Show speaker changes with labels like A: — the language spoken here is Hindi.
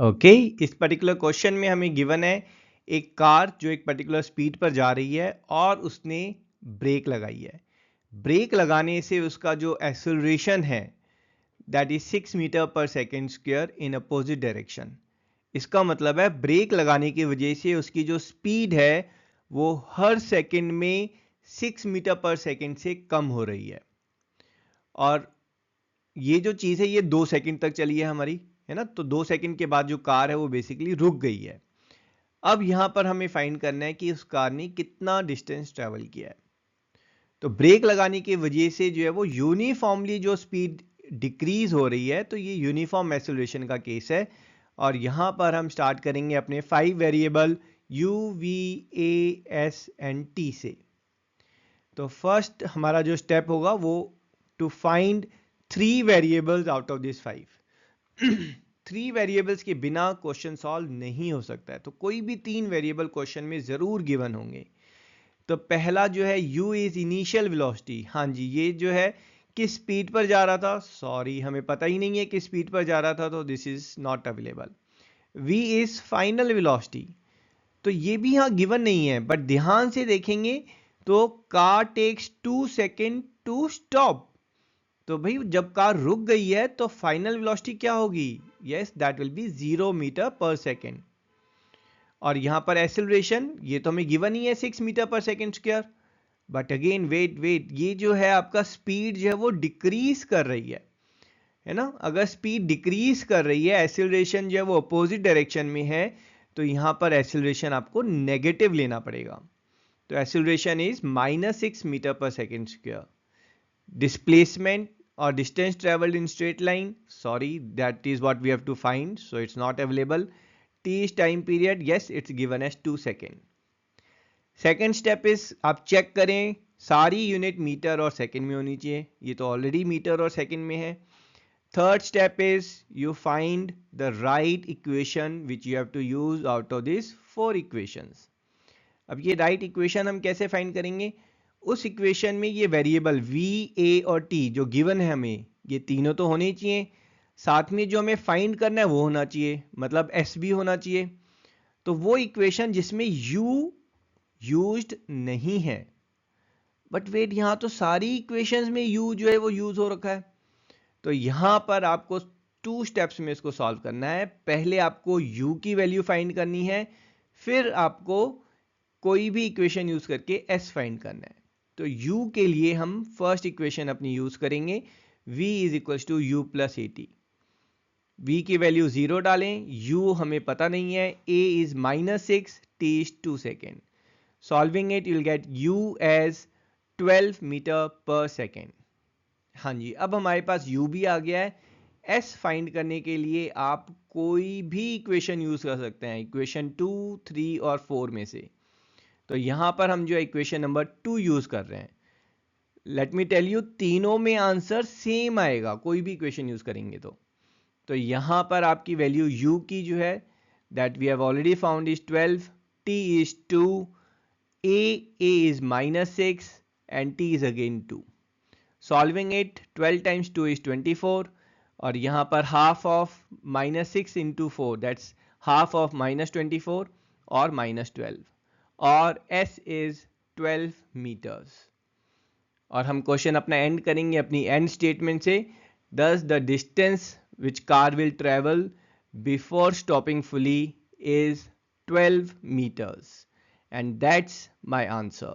A: ओके इस पर्टिकुलर क्वेश्चन में हमें गिवन है एक कार जो एक पर्टिकुलर स्पीड पर जा रही है और उसने ब्रेक लगाई है। ब्रेक लगाने से उसका जो एक्सेलरेशन है that is 6 metre per second square in opposite direction. इसका मतलब है ब्रेक लगाने की वजह से उसकी जो स्पीड है वो हर सेकेंड में 6 मीटर पर सेकेंड से कम हो रही है। और ये जो चीज़ है ये 2 सेकेंड तक चली है हमारी, है ना। तो 2 सेकेंड के बाद जो कार है वो बेसिकली रुक गई है। अब यहां पर हमें फाइंड करना है कि उस कार ने कितना डिस्टेंस ट्रेवल किया है। तो ब्रेक लगाने की वजह से जो है वो यूनिफॉर्मली जो स्पीड डिक्रीज हो रही है, तो ये यूनिफॉर्म एक्सेलरेशन का केस है। और यहां पर हम स्टार्ट करेंगे अपने 5 variable u v a s and t से। तो फर्स्ट हमारा जो स्टेप होगा वो to find 3 variables out of this 5। 3 variables के बिना क्वेश्चन सॉल्व नहीं हो सकता है, तो कोई भी 3 वेरिएबल क्वेश्चन में जरूर गिवन होंगे। तो पहला जो है u इज इनिशियल वेलोसिटी। हाँ जी, ये जो है किस स्पीड पर जा रहा था, सॉरी हमें पता ही नहीं है किस स्पीड पर जा रहा था, तो this is not available. v is final velocity, तो ये भी यहाँ गिवन नहीं है, बट ध्यान से देखेंगे तो car takes 2 second to stop. तो भाई जब कार रुक गई है तो फाइनल वेलोसिटी क्या होगी, yes that will be 0 metre per second. और यहां पर एक्सेलरेशन ये तो हमें गिवन ही है 6 metre per second square. But again wait, ये जो है आपका स्पीड जो है वो डिक्रीज कर रही है ना। अगर स्पीड डिक्रीज कर रही है, एक्सेलरेशन जो है वो अपोजिट डायरेक्शन में है, तो यहां पर एक्सेलरेशन आपको नेगेटिव लेना पड़ेगा। तो acceleration is -6 metre per second square. Displacement or distance traveled in straight line, sorry that is what we have to find, so it's not available. T is time period, yes it's given as 2 second. Second step is आप चेक करें सारी यूनिट मीटर और सेकंड में होनी चाहिए, ये तो ऑलरेडी मीटर और सेकंड में है। Third step is you find the right equation which you have to use out of this 4 equations. अब ये राइट इक्वेशन हम कैसे फाइंड करेंगे, उस इक्वेशन में ये वेरिएबल v a और t जो गिवन है हमें, ये तीनों तो होने चाहिए। साथ में जो हमें फाइंड करना है वो होना चाहिए, मतलब s भी होना चाहिए। तो वो इक्वेशन जिसमें u यूज्ड नहीं है, बट वेट यहां तो सारी इक्वेशंस में u जो है वो यूज हो रखा है। तो यहां पर आपको 2 स्टेप्स में इसको सॉल्व करना है। पहले आपको u की वैल्यू फाइंड करनी है, फिर आपको कोई भी इक्वेशन यूज करके s फाइंड करना है। तो u के लिए हम फर्स्ट इक्वेशन अपनी यूज करेंगे, v is equals to U plus A T. v की वैल्यू 0 डालें, u हमें पता नहीं है, a is -6, t is 2 second. Solving it you will get u as 12 metre per second. हाँ जी, अब हमारे पास u भी आ गया है। s फाइंड करने के लिए आप कोई भी इक्वेशन यूज कर सकते हैं, इक्वेशन 2, 3 और 4 में से। तो यहां पर हम जो इक्वेशन नंबर 2 यूज कर रहे हैं, लेट मी टेल यू तीनों में आंसर सेम आएगा कोई भी इक्वेशन यूज करेंगे तो यहां पर आपकी वैल्यू u की जो है that we have already found is 12, t is 2, a is -6 and t is again 2। Solving it 12 times 2 is 24, और यहां पर half of -6 into 4 that's half of -24 और -12, और s इज 12 मीटर्स। और हम क्वेश्चन अपना एंड करेंगे अपनी एंड स्टेटमेंट से, thus the distance which car will travel before stopping fully is 12 meters, and that's my answer.